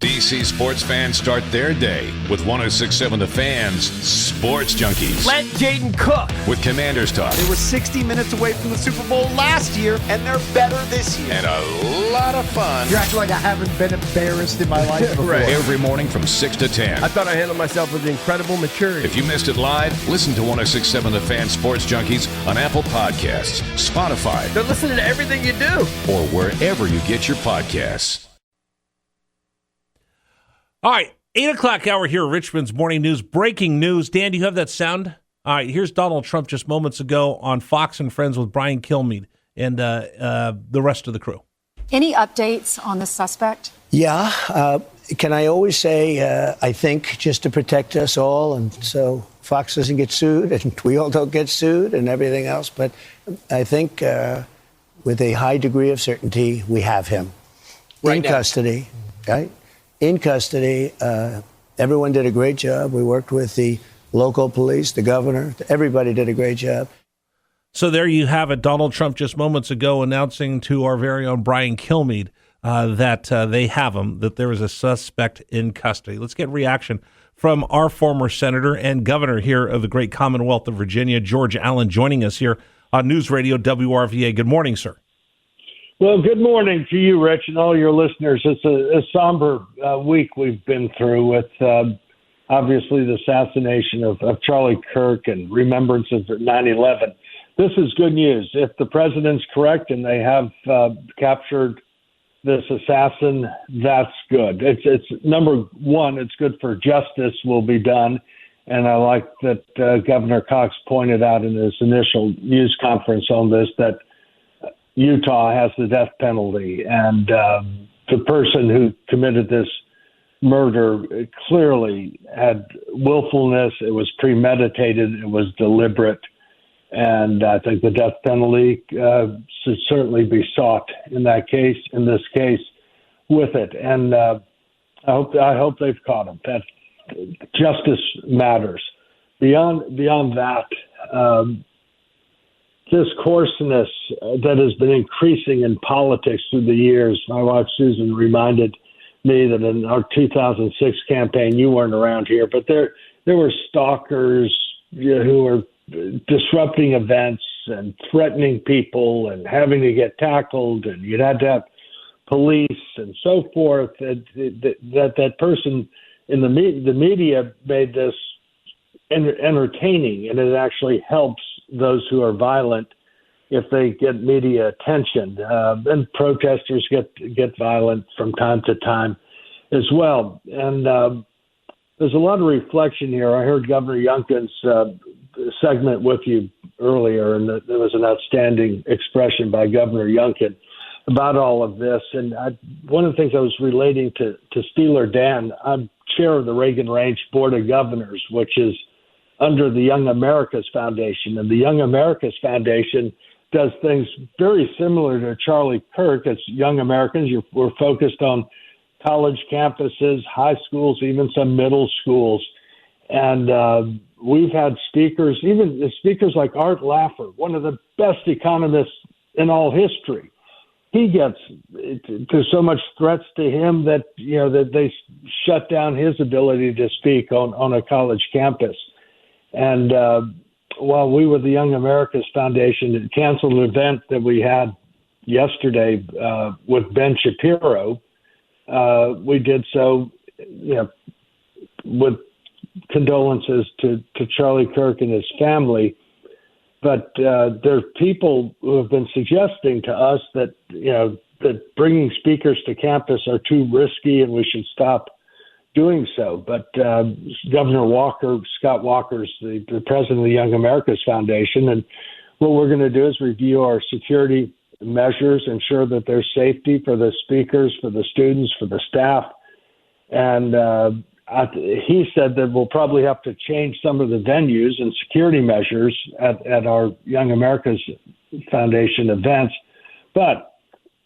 DC sports fans start their day with 106.7 The Fan's Sports Junkies. Let Jaden cook. With Commanders Talk. They were 60 minutes away from the Super Bowl last year, and they're better this year. And a lot of fun. You're acting like I haven't been embarrassed in my life before. Right. Every morning from 6 to 10. I thought I handled myself with incredible maturity. If you missed it live, listen to 106.7 The Fan's Sports Junkies on Apple Podcasts, Spotify. They're listening to everything you do. Or wherever you get your podcasts. All right, 8 o'clock hour here, Richmond's Morning News. Breaking news. Dan, do you have that sound? All right, here's Donald Trump just moments ago on Fox and Friends with Brian Kilmeade and the rest of the crew. Any updates on the suspect? Yeah. Can I always say, I think, just to protect us all, and so Fox doesn't get sued, and we all don't get sued, and everything else. But I think with a high degree of certainty, we have him in custody, right? In custody. Everyone did a great job. We worked with the local police, the governor. Everybody did a great job. So there you have it. Donald Trump just moments ago announcing to our very own Brian Kilmeade that they have him, that there is a suspect in custody. Let's get reaction from our former senator and governor here of the great Commonwealth of Virginia, George Allen, joining us here on News Radio WRVA. Good morning, sir. Well, good morning to you, Rich, and all your listeners. It's a somber week we've been through with obviously the assassination of Charlie Kirk and remembrances of 9/11. This is good news. If the president's correct and they have captured this assassin, that's good. It's number one, it's good for justice will be done. And I like that Governor Cox pointed out in his initial news conference on this that Utah has the death penalty, and the person who committed this murder clearly had willfulness. It was premeditated. It was deliberate. And I think the death penalty should certainly be sought in this case with it. And I hope they've caught him. That justice matters. Beyond that, this coarseness that has been increasing in politics through the years. My wife Susan reminded me that in our 2006 campaign, you weren't around here, but there were stalkers who were disrupting events and threatening people and having to get tackled, and you'd had to have police and so forth. That person in the media made this entertaining, and it actually helps those who are violent if they get media attention. And protesters get violent from time to time as well. And there's a lot of reflection here. I heard Governor Youngkin's segment with you earlier, and there was an outstanding expression by Governor Youngkin about all of this. And one of the things I was relating to Steeler Dan, I'm chair of the Reagan Range Board of Governors, which is under the Young America's Foundation. And the Young America's Foundation does things very similar to Charlie Kirk. As Young Americans, we're focused on college campuses, high schools, even some middle schools. And we've had speakers, even speakers like Art Laffer, one of the best economists in all history. There's so much threats to him that, that they shut down his ability to speak on a college campus. And while we were the Young America's Foundation canceled an event that we had yesterday with Ben Shapiro, we did so, with condolences to Charlie Kirk and his family. But there's people who have been suggesting to us that, that bringing speakers to campus are too risky and we should stop doing so. But Governor Walker, Scott Walker's the president of the Young America's Foundation, and what we're going to do is review our security measures, ensure that there's safety for the speakers, for the students, for the staff. And he said that we'll probably have to change some of the venues and security measures at our Young America's Foundation events. But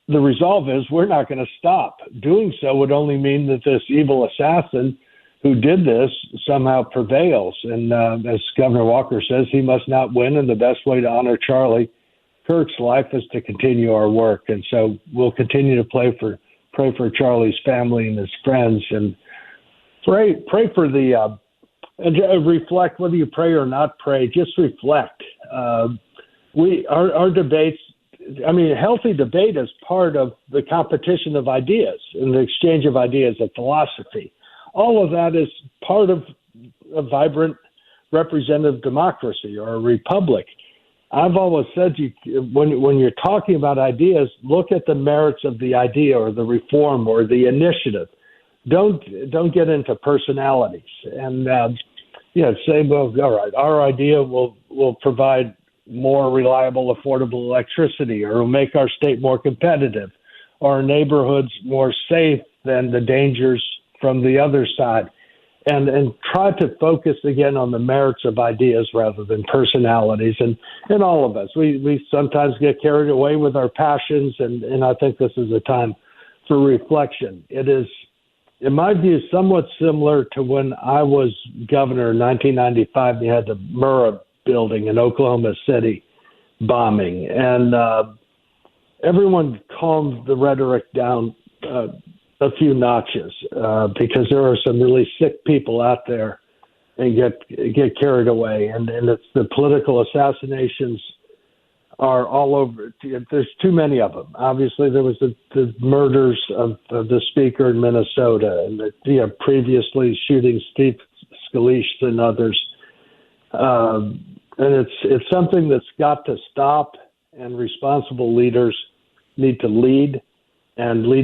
the resolve is we're not going to stop. Doing so would only mean that this evil assassin who did this somehow prevails. And as Governor Walker says, he must not win. And the best way to honor Charlie Kirk's life is to continue our work. And so we'll continue to pray pray for Charlie's family and his friends, and pray for the and reflect. Whether you pray or not pray, just reflect. Our debates. I mean, a healthy debate is part of the competition of ideas and the exchange of ideas of philosophy. All of that is part of a vibrant representative democracy or a republic. I've always said, when you're talking about ideas, look at the merits of the idea or the reform or the initiative. Don't get into personalities and say, well, all right, our idea will provide more reliable, affordable electricity, or will make our state more competitive, or our neighborhoods more safe than the dangers from the other side. And try to focus again on the merits of ideas rather than personalities. And all of us, we sometimes get carried away with our passions, and I think this is a time for reflection. It is, in my view, somewhat similar to when I was governor in 1995. We had the Murrah building in Oklahoma City bombing, and everyone calmed the rhetoric down a few notches because there are some really sick people out there and get carried away, and it's the political assassinations are all over. There's too many of them. Obviously, there was the murders of the speaker in Minnesota, and previously shooting Steve Scalise and others. And it's something that's got to stop, and responsible leaders need to lead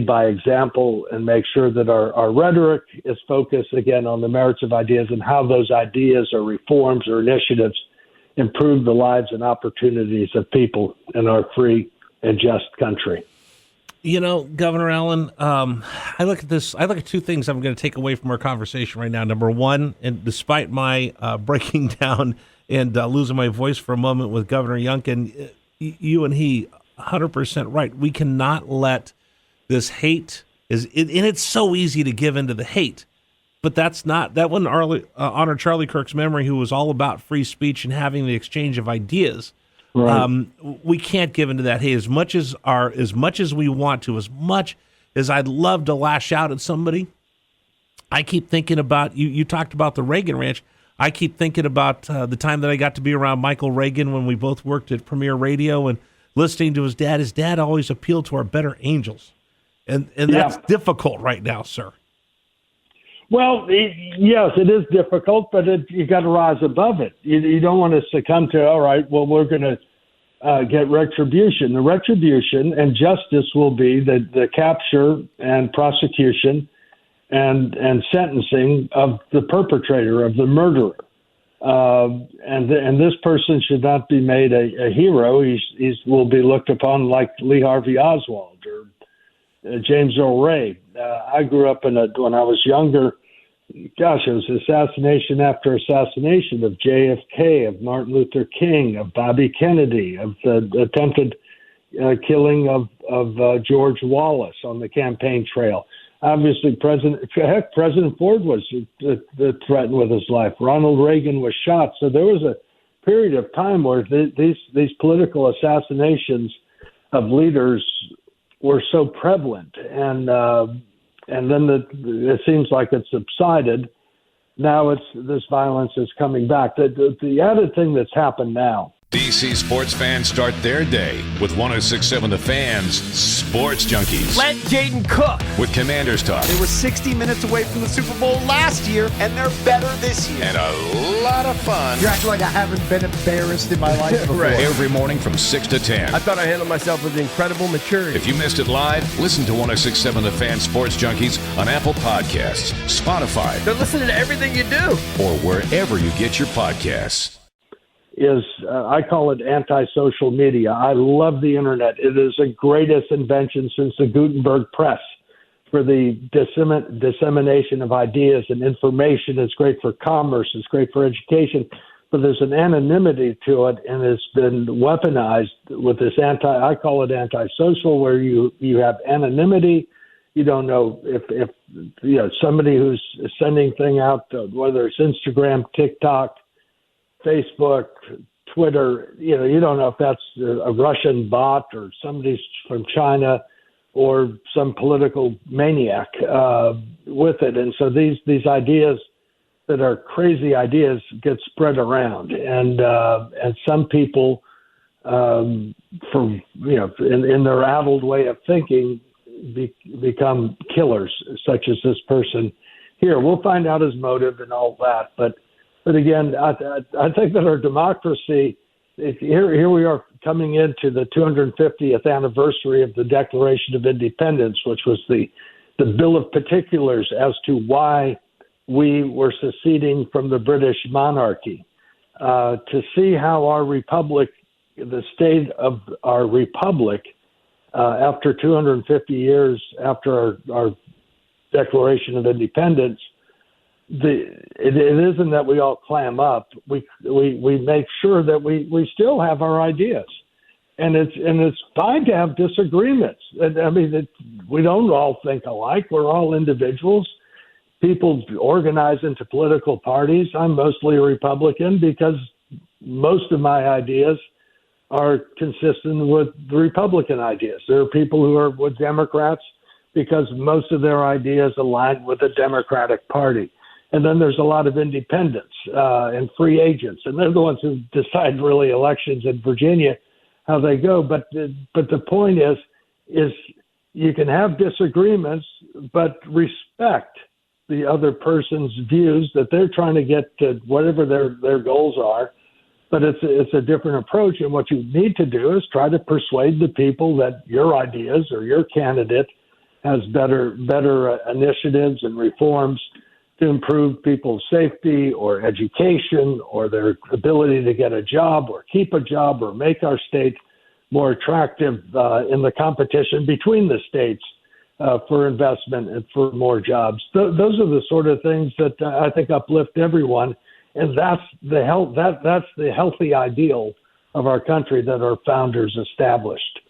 by example and make sure that our rhetoric is focused again on the merits of ideas and how those ideas or reforms or initiatives improve the lives and opportunities of people in our free and just country. Governor Allen, I look at two things I'm going to take away from our conversation right now. Number one, and despite my breaking down and losing my voice for a moment with Governor Youngkin, you and he, 100% right. We cannot let this hate and it's so easy to give into the hate, but that wouldn't honor Charlie Kirk's memory, who was all about free speech and having the exchange of ideas. Right. We can't give into that hate as much as we want to, as much as I'd love to lash out at somebody. I keep thinking about you talked about the Reagan Ranch. I keep thinking about the time that I got to be around Michael Reagan when we both worked at Premier Radio and listening to his dad. His dad always appealed to our better angels. And that's difficult right now, sir. Well, yes, it is difficult, but you got to rise above it. You don't want to succumb to, all right, well, we're going to get retribution. The retribution and justice will be the capture and prosecution and sentencing of the perpetrator, of the murderer. And this person should not be made a hero. He will be looked upon like Lee Harvey Oswald or James Earl Ray. I grew up when I was younger. Gosh, it was assassination after assassination of JFK, of Martin Luther King, of Bobby Kennedy, of the attempted killing of George Wallace on the campaign trail. Obviously, President Ford was threatened with his life. Ronald Reagan was shot. So there was a period of time where these political assassinations of leaders were so prevalent, and then it seems like it's subsided. Now this violence is coming back. The added thing that's happened now. DC sports fans start their day with 106.7 The Fan's Sports Junkies. Let Jaden cook. With Commanders Talk. They were 60 minutes away from the Super Bowl last year, and they're better this year. And a lot of fun. You're acting like I haven't been embarrassed in my life before. Right. Every morning from 6 to 10. I thought I handled myself with incredible maturity. If you missed it live, listen to 106.7 The Fan Sports Junkies on Apple Podcasts, Spotify. They're listening to everything you do. Or wherever you get your podcasts. I call it anti-social media. I love the internet. It is the greatest invention since the Gutenberg press for the dissemination of ideas and information. It's great for commerce. It's great for education. But there's an anonymity to it, and it's been weaponized with this I call it anti-social, where you have anonymity. You don't know if somebody who's sending thing out, whether it's Instagram, TikTok, Facebook, Twitter, you don't know if that's a Russian bot or somebody from China or some political maniac with it. And so these ideas that are crazy ideas get spread around, and some people, in their addled way of thinking, become killers, such as this person here. We'll find out his motive and all that, but again, I think that our democracy. Here we are coming into the 250th anniversary of the Declaration of Independence, which was the Bill of Particulars as to why we were seceding from the British monarchy. To see how our republic, the state of our republic, after 250 years after our Declaration of Independence, it isn't that we all clam up. We make sure that we still have our ideas, and it's fine to have disagreements. I mean, we don't all think alike. We're all individuals. People organize into political parties. I'm mostly a Republican because most of my ideas are consistent with the Republican ideas. There are people who are with Democrats because most of their ideas align with the Democratic Party. And then there's a lot of independents and free agents, and they're the ones who decide really elections in Virginia, how they go. But the point is you can have disagreements, but respect the other person's views that they're trying to get to whatever their goals are. But it's a different approach, and what you need to do is try to persuade the people that your ideas or your candidate has better initiatives and reforms to improve people's safety or education or their ability to get a job or keep a job or make our state more attractive in the competition between the states for investment and for more jobs. Those are the sort of things that I think uplift everyone, and that's the healthy ideal of our country that our founders established.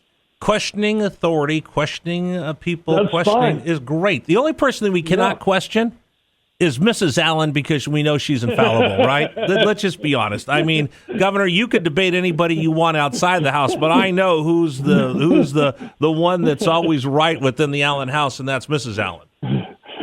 Questioning authority, questioning people, That's questioning fine. is great. The only person that we cannot question is Mrs. Allen, because we know she's infallible, right? Let's just be honest. I mean, Governor, you could debate anybody you want outside the House, but I know who's the one that's always right within the Allen house, and that's Mrs. Allen.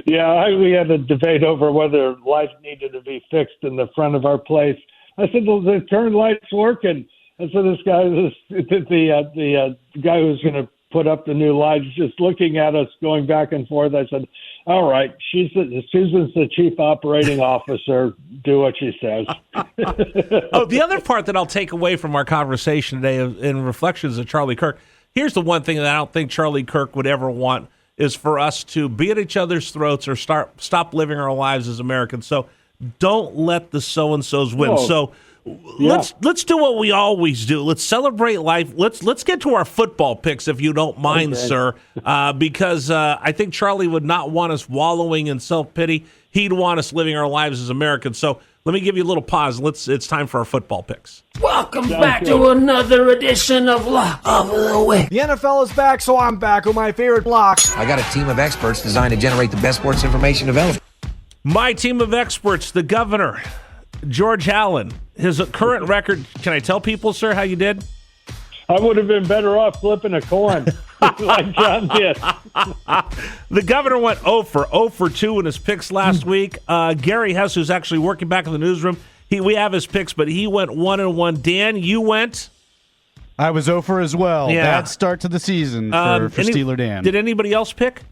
Yeah, we had a debate over whether lights needed to be fixed in the front of our place. I said, well, the current light's working. And so this guy, the guy who's going to put up the new lights, just looking at us, going back and forth. I said, all right, Susan's the chief operating officer. Do what she says. Oh, the other part that I'll take away from our conversation today in reflections of Charlie Kirk, here's the one thing that I don't think Charlie Kirk would ever want is for us to be at each other's throats or stop living our lives as Americans. So don't let the so-and-sos win. Whoa. So let's do what we always do. Let's celebrate life. Let's get to our football picks, if you don't mind, sir, because I think Charlie would not want us wallowing in self-pity. He'd want us living our lives as Americans. So let me give you a little pause. It's time for our football picks. Welcome back to another edition of Lock of the Week. The NFL is back, so I'm back with my favorite block. I got a team of experts designed to generate the best sports information available. My team of experts, the governor, George Allen. His current record, can I tell people, sir, how you did? I would have been better off flipping a coin like John did. The governor went 0 for 2 in his picks last week. Gary Hess, who's actually working back in the newsroom, we have his picks, but he went 1-1. Dan, you went? I was 0 for as well. Yeah. Bad start to the season for Steeler Dan. Did anybody else pick?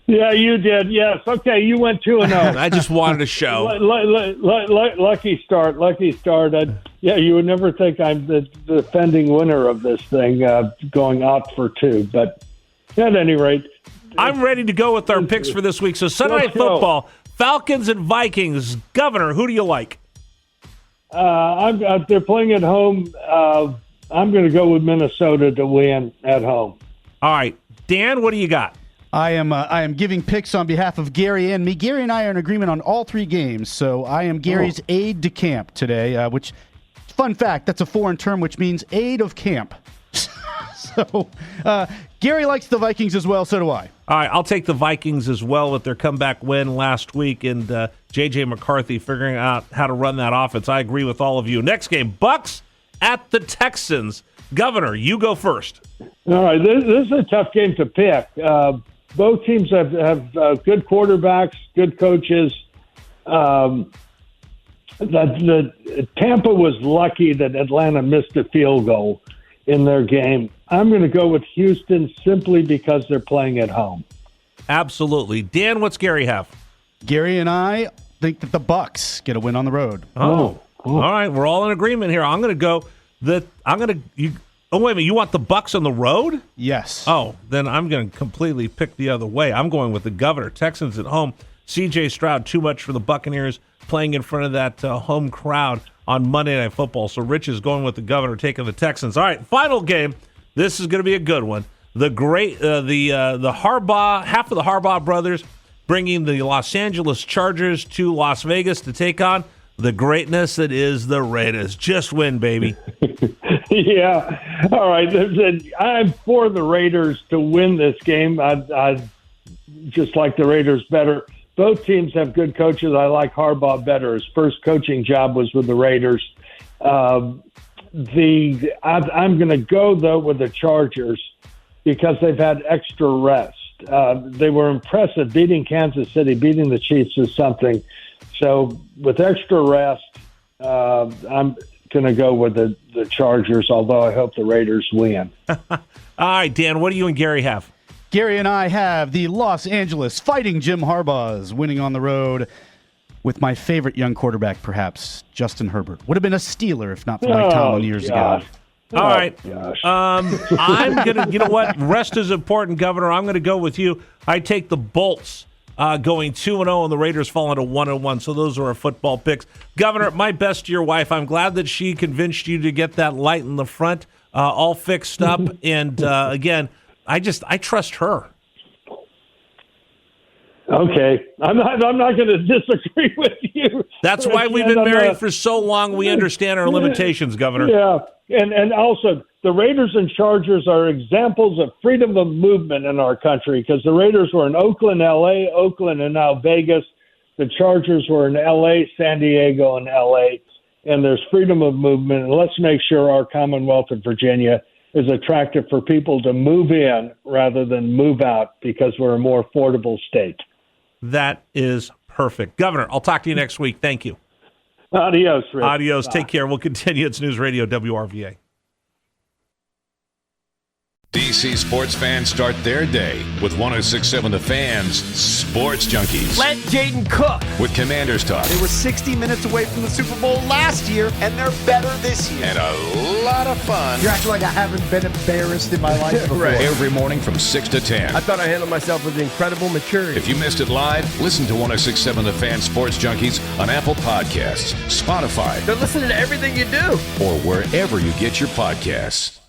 Yeah, you did. Yes. Okay, you went 2-0. I just wanted to show. Lucky start. Yeah, you would never think I'm the defending winner of this thing, going out for 2. But at any rate, I'm ready to go with our picks for this week. So Sunday Night Football, Falcons and Vikings. Governor, who do you like? they're playing at home. I'm going to go with Minnesota to win at home. All right, Dan, what do you got? I am giving picks on behalf of Gary and me. Gary and I are in agreement on all 3 games, so I am Gary's aide de camp today, which, fun fact, that's a foreign term, which means aide of camp. So Gary likes the Vikings as well, so do I. All right, I'll take the Vikings as well with their comeback win last week and J.J. McCarthy figuring out how to run that offense. I agree with all of you. Next game, Bucks at the Texans. Governor, you go first. All right, this is a tough game to pick. Both teams have good quarterbacks, good coaches. The Tampa was lucky that Atlanta missed a field goal in their game. I'm going to go with Houston simply because they're playing at home. Absolutely. Dan, what's Gary have? Gary and I think that the Bucks get a win on the road. Oh. All right, we're all in agreement here. I'm going to go wait a minute, you want the Bucks on the road? Yes. Oh, then I'm going to completely pick the other way. I'm going with the Governor. Texans at home. C.J. Stroud, too much for the Buccaneers, playing in front of that home crowd on Monday Night Football. So Rich is going with the Governor, taking the Texans. All right, final game. This is going to be a good one. The Harbaugh, half of the Harbaugh brothers, bringing the Los Angeles Chargers to Las Vegas to take on the greatness that is the Raiders. Just win, baby. Yeah. All right. I'm for the Raiders to win this game. I just like the Raiders better. Both teams have good coaches. I like Harbaugh better. His first coaching job was with the Raiders. I'm going to go, though, with the Chargers because they've had extra rest. They were impressive. Beating Kansas City, beating the Chiefs is something. So with extra rest, I'm going to go with the Chargers, although I hope the Raiders win. All right, Dan, what do you and Gary have? Gary and I have the Los Angeles Fighting Jim Harbaughs winning on the road with my favorite young quarterback, perhaps, Justin Herbert. Would have been a Steeler if not for Mike Tomlin years ago. All right. I'm going to, you know what? Rest is important, Governor. I'm going to go with you. I take the Bolts going 2-0 and the Raiders falling to 1-1. So those are our football picks. Governor, my best to your wife. I'm glad that she convinced you to get that light in the front all fixed up. And again, I trust her. Okay. I'm not going to disagree with you. That's why we've been married for so long. We understand our limitations, Governor. Yeah. And also, the Raiders and Chargers are examples of freedom of movement in our country because the Raiders were in Oakland, L.A., Oakland, and now Vegas. The Chargers were in L.A., San Diego, and L.A., and there's freedom of movement. And let's make sure our Commonwealth of Virginia is attractive for people to move in rather than move out because we're a more affordable state. That is perfect. Governor, I'll talk to you next week. Thank you. Adios, Rick. Adios. Bye. Take care. We'll continue. It's News Radio WRVA. DC sports fans start their day with 106.7 The Fans Sports Junkies. Let Jaden cook. With Commanders Talk. They were 60 minutes away from the Super Bowl last year, and they're better this year. And a lot of fun. You're acting like I haven't been embarrassed in my life before. Right. Every morning from 6 to 10. I thought I handled myself with incredible maturity. If you missed it live, listen to 106.7 The Fans Sports Junkies on Apple Podcasts, Spotify. They're listening to everything you do. Or wherever you get your podcasts.